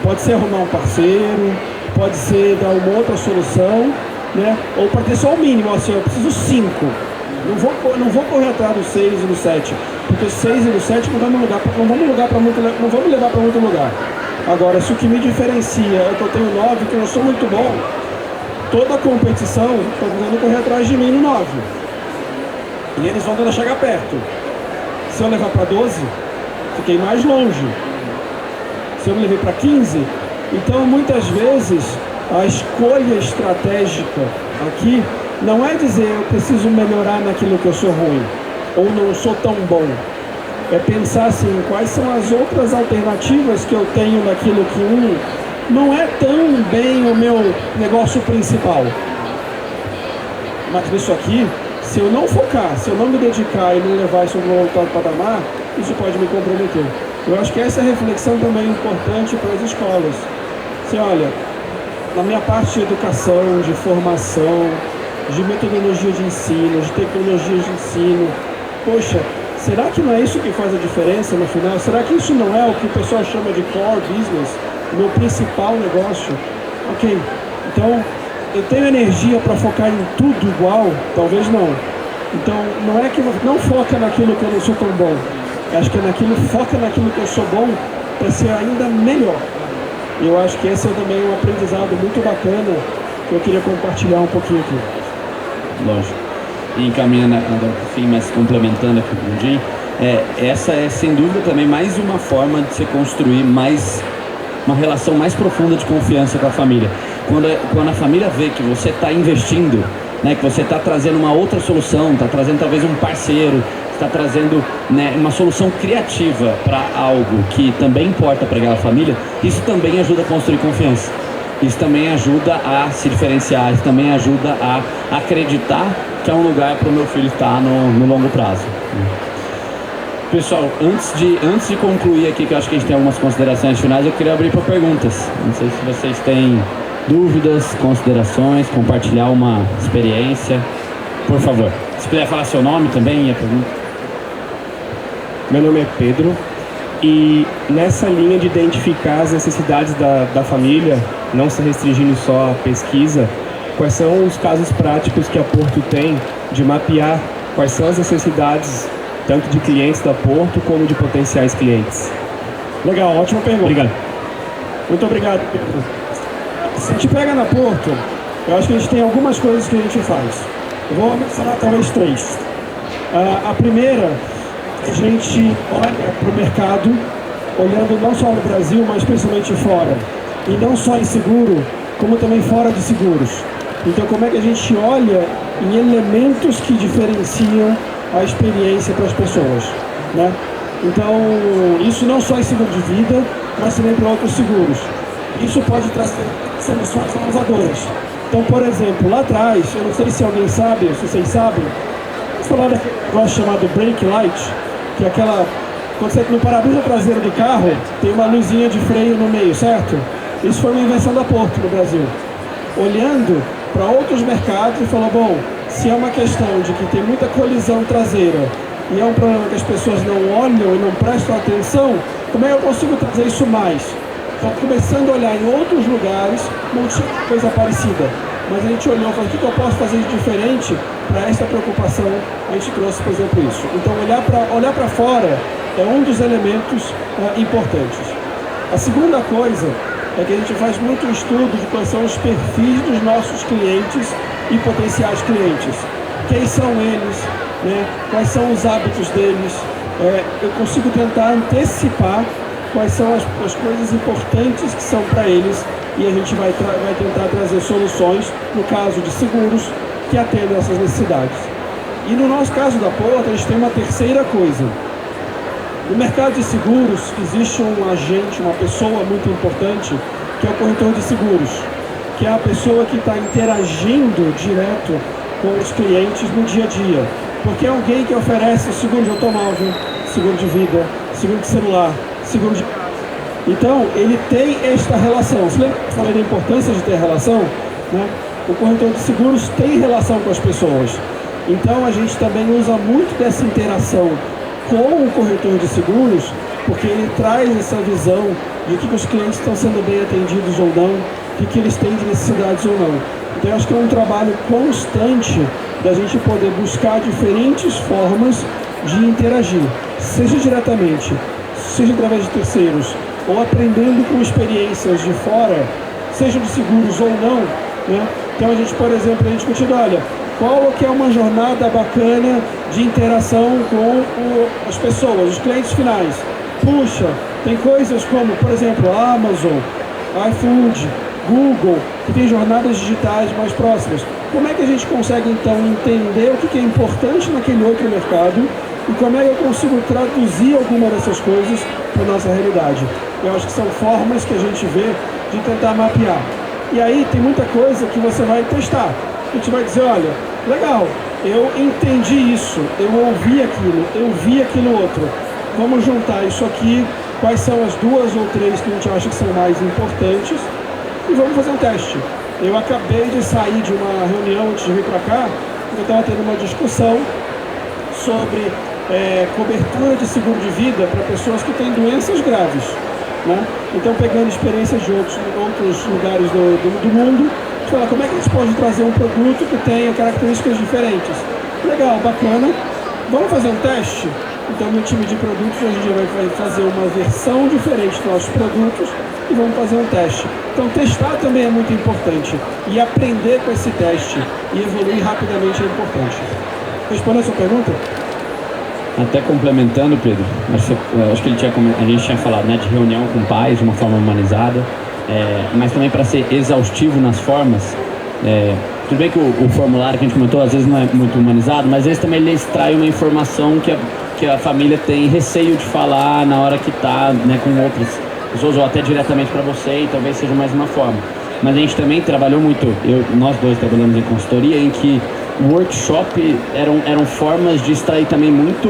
Pode ser arrumar um parceiro, pode ser dar uma outra solução, né? Ou para ter só o mínimo, assim, eu preciso 5. Não vou correr atrás do 6 e do 7, porque o 6 e o 7 não vão me levar para muito lugar. Agora, se o que me diferencia é que eu tenho 9, que eu não sou muito bom, toda a competição está tentando correr atrás de mim no 9. E eles vão tentar chegar perto. Se eu levar para 12, fiquei mais longe. Se eu me levei para 15, então muitas vezes a escolha estratégica aqui não é dizer eu preciso melhorar naquilo que eu sou ruim ou não sou tão bom. É pensar assim, quais são as outras alternativas que eu tenho naquilo que não é tão bem o meu negócio principal. Mas nisso aqui, se eu não focar, se eu não me dedicar e não levar isso para um outro patamar, isso pode me comprometer. Eu acho que essa reflexão também é importante para as escolas. Você olha, na minha parte de educação, de formação, de metodologia de ensino, de tecnologias de ensino, poxa, será que não é isso que faz a diferença no final? Será que isso não é o que o pessoal chama de core business, o meu principal negócio? Ok, então eu tenho energia para focar em tudo igual? Talvez não. Então não é que não foca naquilo que eu não sou tão bom. Acho que foca naquilo que eu sou bom para ser ainda melhor. E eu acho que esse é também um aprendizado muito bacana que eu queria compartilhar um pouquinho aqui. Lógico. E encaminhando enfim, mas complementando aqui com o Jim, essa é sem dúvida também mais uma forma de se construir uma relação mais profunda de confiança com a família. Quando a família vê que você está investindo né, que você está trazendo uma outra solução, está trazendo talvez um parceiro, está trazendo, né, uma solução criativa para algo que também importa para aquela família, isso também ajuda a construir confiança. Isso também ajuda a se diferenciar, isso também ajuda a acreditar que é um lugar para o meu filho estar no longo prazo. Pessoal, antes de concluir aqui, que eu acho que a gente tem algumas considerações finais, eu queria abrir para perguntas. Não sei se vocês têm dúvidas, considerações, compartilhar uma experiência. Por favor, se puder falar seu nome também e a pergunta. Meu nome é Pedro. E nessa linha de identificar as necessidades da família, não se restringindo só à pesquisa, quais são os casos práticos que a Porto tem de mapear quais são as necessidades tanto de clientes da Porto como de potenciais clientes? Legal, ótima pergunta. Obrigado. Muito obrigado, Pedro. Se a gente pega na Porto, eu acho que a gente tem algumas coisas que a gente faz. Eu vou mencionar talvez 3. A primeira, a gente olha para o mercado, olhando não só no Brasil, mas principalmente fora. E não só em seguro, como também fora de seguros. Então, como é que a gente olha em elementos que diferenciam a experiência para as pessoas, né? Então, isso não só em seguro de vida, mas também para outros seguros. Isso pode trazer soluções inovadoras. Então, por exemplo, lá atrás, eu não sei se alguém sabe, se vocês sabem, vamos falar daquele negócio chamado brake light, que é aquela... Quando você no para-brisa traseiro do carro, tem uma luzinha de freio no meio, certo? Isso foi uma invenção da Porto no Brasil. Olhando para outros mercados e falou, bom, se é uma questão de que tem muita colisão traseira e é um problema que as pessoas não olham e não prestam atenção, como é que eu consigo trazer isso mais? Então, começando a olhar em outros lugares, não tinha coisa parecida. Mas a gente olhou e falou, o que eu posso fazer de diferente para essa preocupação? A gente trouxe, por exemplo, isso. Então, olhar para fora é um dos elementos importantes. A segunda coisa é que a gente faz muito estudo de quais são os perfis dos nossos clientes e potenciais clientes. Quem são eles, né? Quais são os hábitos deles. Eu consigo tentar antecipar quais são as coisas importantes que são para eles e a gente vai tentar trazer soluções, no caso de seguros, que atendam essas necessidades. E no nosso caso da Porto, a gente tem uma terceira coisa. No mercado de seguros, existe um agente, uma pessoa muito importante, que é o corretor de seguros, que é a pessoa que está interagindo direto com os clientes no dia a dia. Porque é alguém que oferece seguro de automóvel, seguro de vida, seguro de celular, seguro de... Então, ele tem esta relação. Você lembra que eu falei da importância de ter relação? Né? O corretor de seguros tem relação com as pessoas. Então, a gente também usa muito dessa interação com o corretor de seguros, porque ele traz essa visão de que os clientes estão sendo bem atendidos ou não, de que eles têm de necessidades ou não. Então, eu acho que é um trabalho constante da gente poder buscar diferentes formas de interagir, seja diretamente, seja através de terceiros, ou aprendendo com experiências de fora, seja de seguros ou não, né? Então, a gente, por exemplo, a gente continua, olha, qual que é uma jornada bacana de interação com as pessoas, os clientes finais? Puxa, tem coisas como, por exemplo, Amazon, iFood, Google, que tem jornadas digitais mais próximas. Como é que a gente consegue, então, entender o que é importante naquele outro mercado e como é que eu consigo traduzir alguma dessas coisas para a nossa realidade? Eu acho que são formas que a gente vê de tentar mapear. E aí tem muita coisa que você vai testar. A gente vai dizer, olha, legal, eu entendi isso, eu ouvi aquilo, eu vi aquilo outro. Vamos juntar isso aqui, quais são as 2 ou 3 que a gente acha que são mais importantes e vamos fazer um teste. Eu acabei de sair de uma reunião antes de vir para cá, eu estava tendo uma discussão sobre cobertura de seguro de vida para pessoas que têm doenças graves, né? Então, pegando experiências de outros lugares do mundo, falar como é que a gente pode trazer um produto que tenha características diferentes. Legal, bacana. Vamos fazer um teste? Então, no time de produtos, hoje em dia vai fazer uma versão diferente dos nossos produtos e vamos fazer um teste. Então, testar também é muito importante. E aprender com esse teste e evoluir rapidamente é importante. Respondendo a sua pergunta? Até complementando, Pedro, acho que a gente tinha falado, né, de reunião com pais de uma forma humanizada, mas também para ser exaustivo nas formas, tudo bem que o formulário que a gente comentou às vezes não é muito humanizado, mas às vezes também ele extrai uma informação que a família tem receio de falar na hora que está, né, com outras pessoas, ou até diretamente para você, e talvez seja mais uma forma. Mas a gente também trabalhou muito, nós dois trabalhamos em consultoria, em que o workshop eram formas de extrair também muita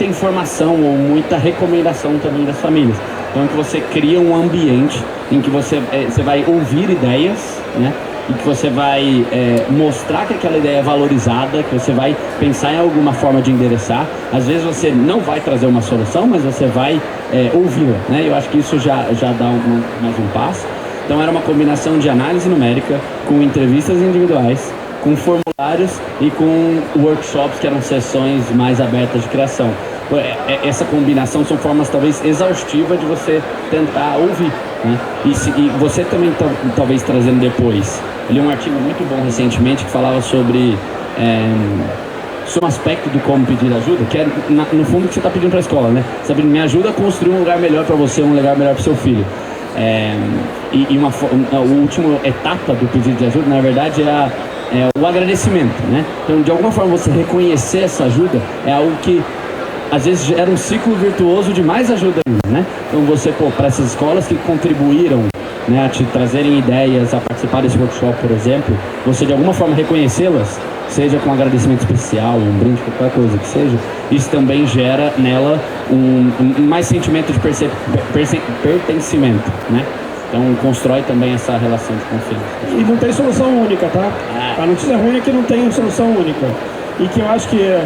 informação ou muita recomendação também das famílias. Então que você cria um ambiente em que você vai ouvir ideias, né? E que você vai mostrar que aquela ideia é valorizada, que você vai pensar em alguma forma de endereçar. Às vezes você não vai trazer uma solução, mas você vai ouvi-la, né? Eu acho que isso já dá mais um passo. Então era uma combinação de análise numérica com entrevistas individuais, com formulários e com workshops, que eram sessões mais abertas de criação. Essa combinação são formas talvez exaustivas de você tentar ouvir, né? E você também talvez trazendo depois. Eu li um artigo muito bom recentemente que falava sobre um aspecto do como pedir ajuda, que é no fundo o que você está pedindo para a escola, né? Você está pedindo, me ajuda a construir um lugar melhor para você, um lugar melhor para o seu filho. A última etapa do pedido de ajuda, na verdade, é o agradecimento, né? Então, de alguma forma, você reconhecer essa ajuda é algo que às vezes gera um ciclo virtuoso de mais ajuda ainda, né? Então você, para essas escolas que contribuíram, né, a te trazerem ideias, a participar desse workshop, por exemplo, você de alguma forma reconhecê-las, seja com um agradecimento especial, um brinde, qualquer coisa que seja, isso também gera nela um mais sentimento de pertencimento, né? Então constrói também essa relação de confiança. E não tem solução única, tá? A notícia ruim é que não tem solução única. E que eu acho que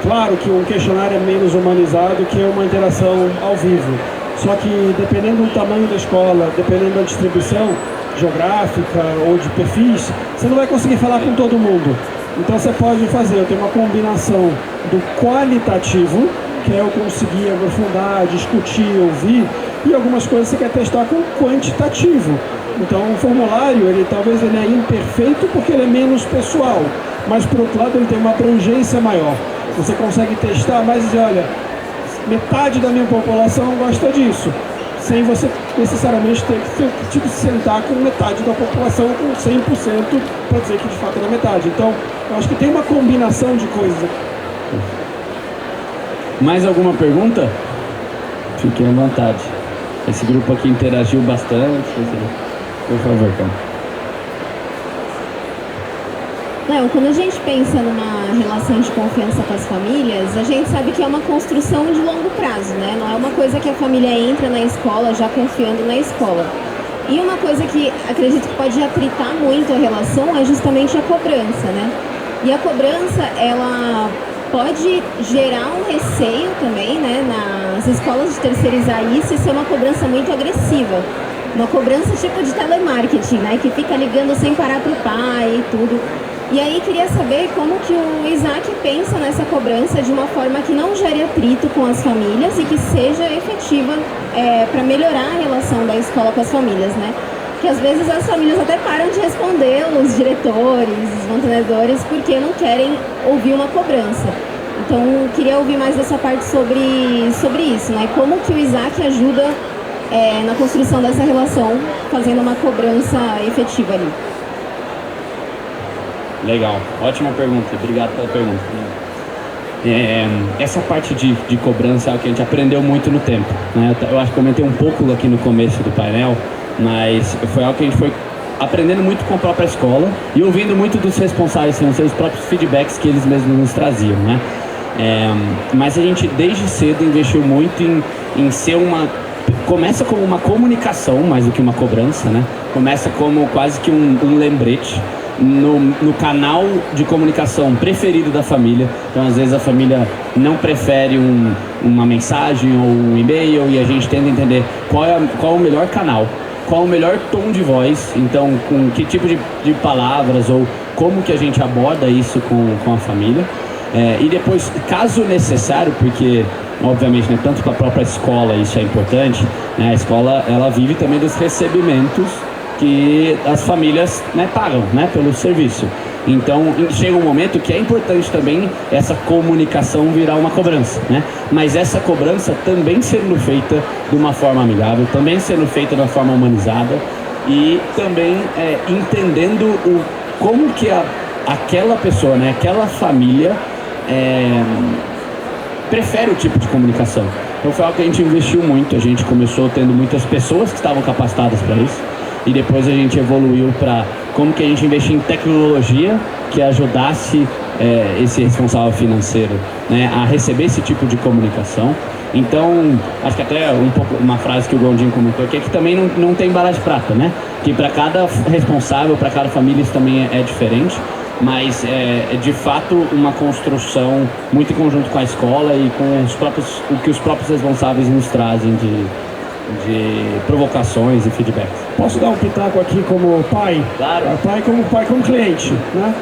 claro que um questionário é menos humanizado que uma interação ao vivo. Só que dependendo do tamanho da escola, dependendo da distribuição geográfica ou de perfis, você não vai conseguir falar com todo mundo. Então você pode fazer, uma combinação do qualitativo, que é eu conseguir aprofundar, discutir, ouvir, e algumas coisas você quer testar com quantitativo. Então o formulário, talvez ele é imperfeito porque ele é menos pessoal, mas por outro lado ele tem uma abrangência maior. Você consegue testar, mas dizer, olha, metade da minha população gosta disso, sem você necessariamente ter que sentar com metade da população, com 100%, para dizer que de fato é da metade. Então, eu acho que tem uma combinação de coisas. Mais alguma pergunta? Fiquem à vontade. Esse grupo aqui interagiu bastante. Por favor, cara. Léo, quando a gente pensa numa relação de confiança com as famílias, a gente sabe que é uma construção de longo prazo, né? Não é uma coisa que a família entra na escola já confiando na escola. E uma coisa que acredito que pode atritar muito a relação é justamente a cobrança, né? E a cobrança, ela pode gerar um receio também, né? Nas escolas de terceirizar isso e ser uma cobrança muito agressiva. Uma cobrança tipo de telemarketing, né? Que fica ligando sem parar pro pai e tudo. E aí queria saber como que o Isaac pensa nessa cobrança de uma forma que não gere atrito com as famílias e que seja efetiva para melhorar a relação da escola com as famílias, né? Que às vezes as famílias até param de responder os diretores, os mantenedores, porque não querem ouvir uma cobrança. Então queria ouvir mais dessa parte sobre isso, né? Como que o Isaac ajuda na construção dessa relação, fazendo uma cobrança efetiva ali. Legal, ótima pergunta, obrigado pela pergunta. Essa parte de cobrança é algo que a gente aprendeu muito no tempo, né? Eu acho que comentei um pouco aqui no começo do painel, mas foi algo que a gente foi aprendendo muito com a própria escola e ouvindo muito dos responsáveis financeiros, os próprios feedbacks que eles mesmos nos traziam, né? Mas a gente desde cedo investiu muito em ser começa como uma comunicação mais do que uma cobrança, né? Começa como quase que um lembrete no canal de comunicação preferido da família. Então às vezes a família não prefere uma mensagem ou um e-mail e a gente tenta entender qual o melhor canal, qual o melhor tom de voz, então com que tipo de palavras ou como que a gente aborda isso com a família. E depois, caso necessário, porque obviamente, né, tanto para a própria escola isso é importante, né, a escola ela vive também dos recebimentos que as famílias, né, pagam, né, pelo serviço. Então chega um momento que é importante também essa comunicação virar uma cobrança, né? Mas essa cobrança também sendo feita de uma forma amigável, também sendo feita de uma forma humanizada, e também entendendo como que aquela pessoa, né, aquela família prefere o tipo de comunicação. Então foi algo que a gente investiu muito, a gente começou tendo muitas pessoas que estavam capacitadas para isso, e depois a gente evoluiu para como que a gente investia em tecnologia que ajudasse esse responsável financeiro, né, a receber esse tipo de comunicação. Então, acho que até uma frase que o Gondim comentou aqui é que também não tem bala de prata, né? Que para cada responsável, para cada família isso também é diferente, mas é de fato uma construção muito em conjunto com a escola e com o que os próprios responsáveis nos trazem de provocações e feedbacks. Posso dar um pitaco aqui como pai? Claro. Pai como cliente, né?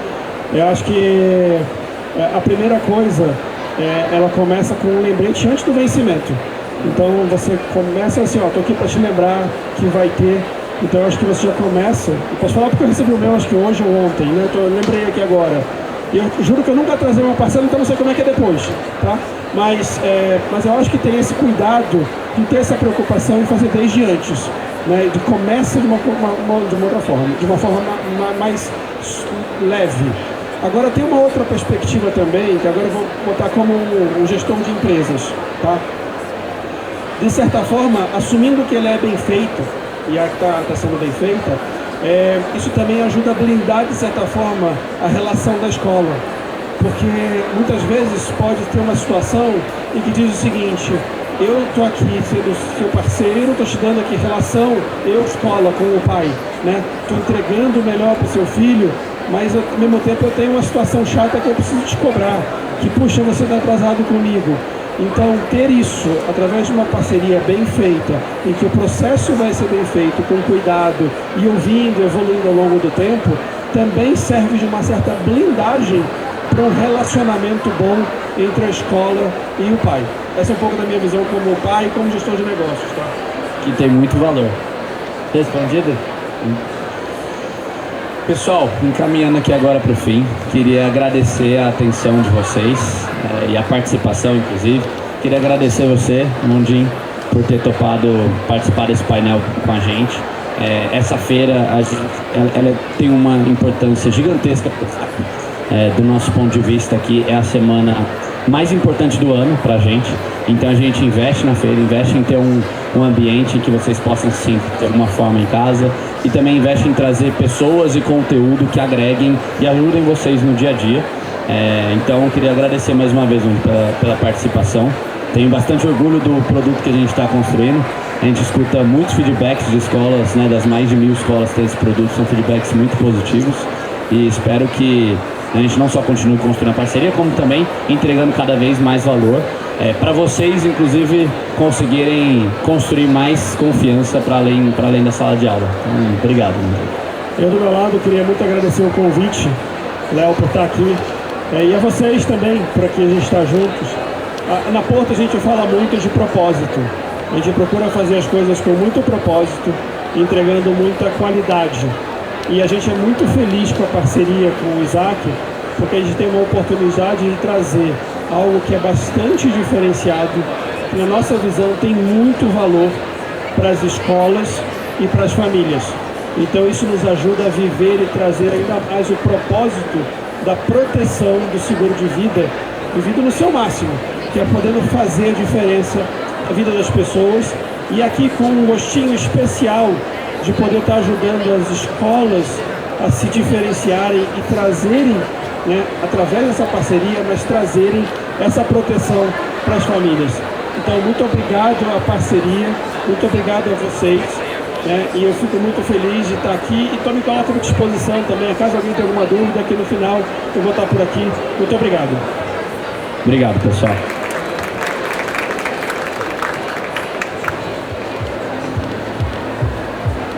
Eu acho que a primeira coisa, ela começa com um lembrete antes do vencimento. Então você começa assim, ó, tô aqui para te lembrar que vai ter. Então eu acho que você já começa. Eu posso falar porque eu recebi o meu, acho que hoje ou ontem, né? Eu lembrei aqui agora. E eu juro que eu nunca trazei uma parcela, então não sei como é que é depois, tá? Mas eu acho que tem esse cuidado de ter essa preocupação e fazer desde antes, né? De começa de uma outra forma, de uma forma mais leve. Agora tem uma outra perspectiva também, que agora eu vou botar como um gestor de empresas, tá? De certa forma, assumindo que ele é bem feito, e a que está sendo bem feita, isso também ajuda a blindar, de certa forma, a relação da escola. Porque muitas vezes pode ter uma situação em que diz o seguinte: eu estou aqui sendo seu parceiro, estou te dando aqui relação, eu escola com o pai, né? Estou entregando o melhor para o seu filho, mas ao mesmo tempo eu tenho uma situação chata que eu preciso te cobrar, que puxa, você está atrasado comigo. Então ter isso através de uma parceria bem feita, em que o processo vai ser bem feito, com cuidado e ouvindo, evoluindo ao longo do tempo, também serve de uma certa blindagem para um relacionamento bom entre a escola e o pai. Essa é um pouco da minha visão como pai e como gestor de negócios, tá? Que tem muito valor. Respondido? Pessoal, encaminhando aqui agora para o fim, queria agradecer a atenção de vocês e a participação, inclusive. Queria agradecer você, Gondim, por ter topado participar desse painel com a gente. Essa feira ela tem uma importância gigantesca do nosso ponto de vista aqui. É a semana mais importante do ano para a gente. Então a gente investe na feira, investe em ter um ambiente em que vocês possam se sentir de alguma forma em casa, e também investe em trazer pessoas e conteúdo que agreguem e ajudem vocês no dia a dia. Então eu queria agradecer mais uma vez pela participação. Tenho bastante orgulho do produto que a gente está construindo. A gente escuta muitos feedbacks de escolas, né, das mais de 1000 escolas que têm esse produto, são feedbacks muito positivos, e espero que a gente não só continue construindo a parceria, como também entregando cada vez mais valor para vocês, inclusive, conseguirem construir mais confiança para além da sala de aula. Então, obrigado. Eu, do meu lado, queria muito agradecer o convite, Léo, por estar aqui, e a vocês também, por aqui a gente estar juntos. Na Porto a gente fala muito de propósito. A gente procura fazer as coisas com muito propósito, entregando muita qualidade. E a gente é muito feliz com a parceria com o Isaac, porque a gente tem uma oportunidade de trazer algo que é bastante diferenciado, que na nossa visão tem muito valor para as escolas e para as famílias. Então isso nos ajuda a viver e trazer ainda mais o propósito da proteção do seguro de vida, vivido no seu máximo, que é podendo fazer a diferença na vida das pessoas, e aqui com um gostinho especial de poder estar ajudando as escolas a se diferenciarem e trazerem, né, através dessa parceria, mas trazerem essa proteção para as famílias. Então, muito obrigado à parceria, muito obrigado a vocês, né, e eu fico muito feliz de estar aqui, e me coloco à disposição também, caso alguém tenha alguma dúvida, aqui no final eu vou estar por aqui. Muito obrigado. Obrigado, pessoal.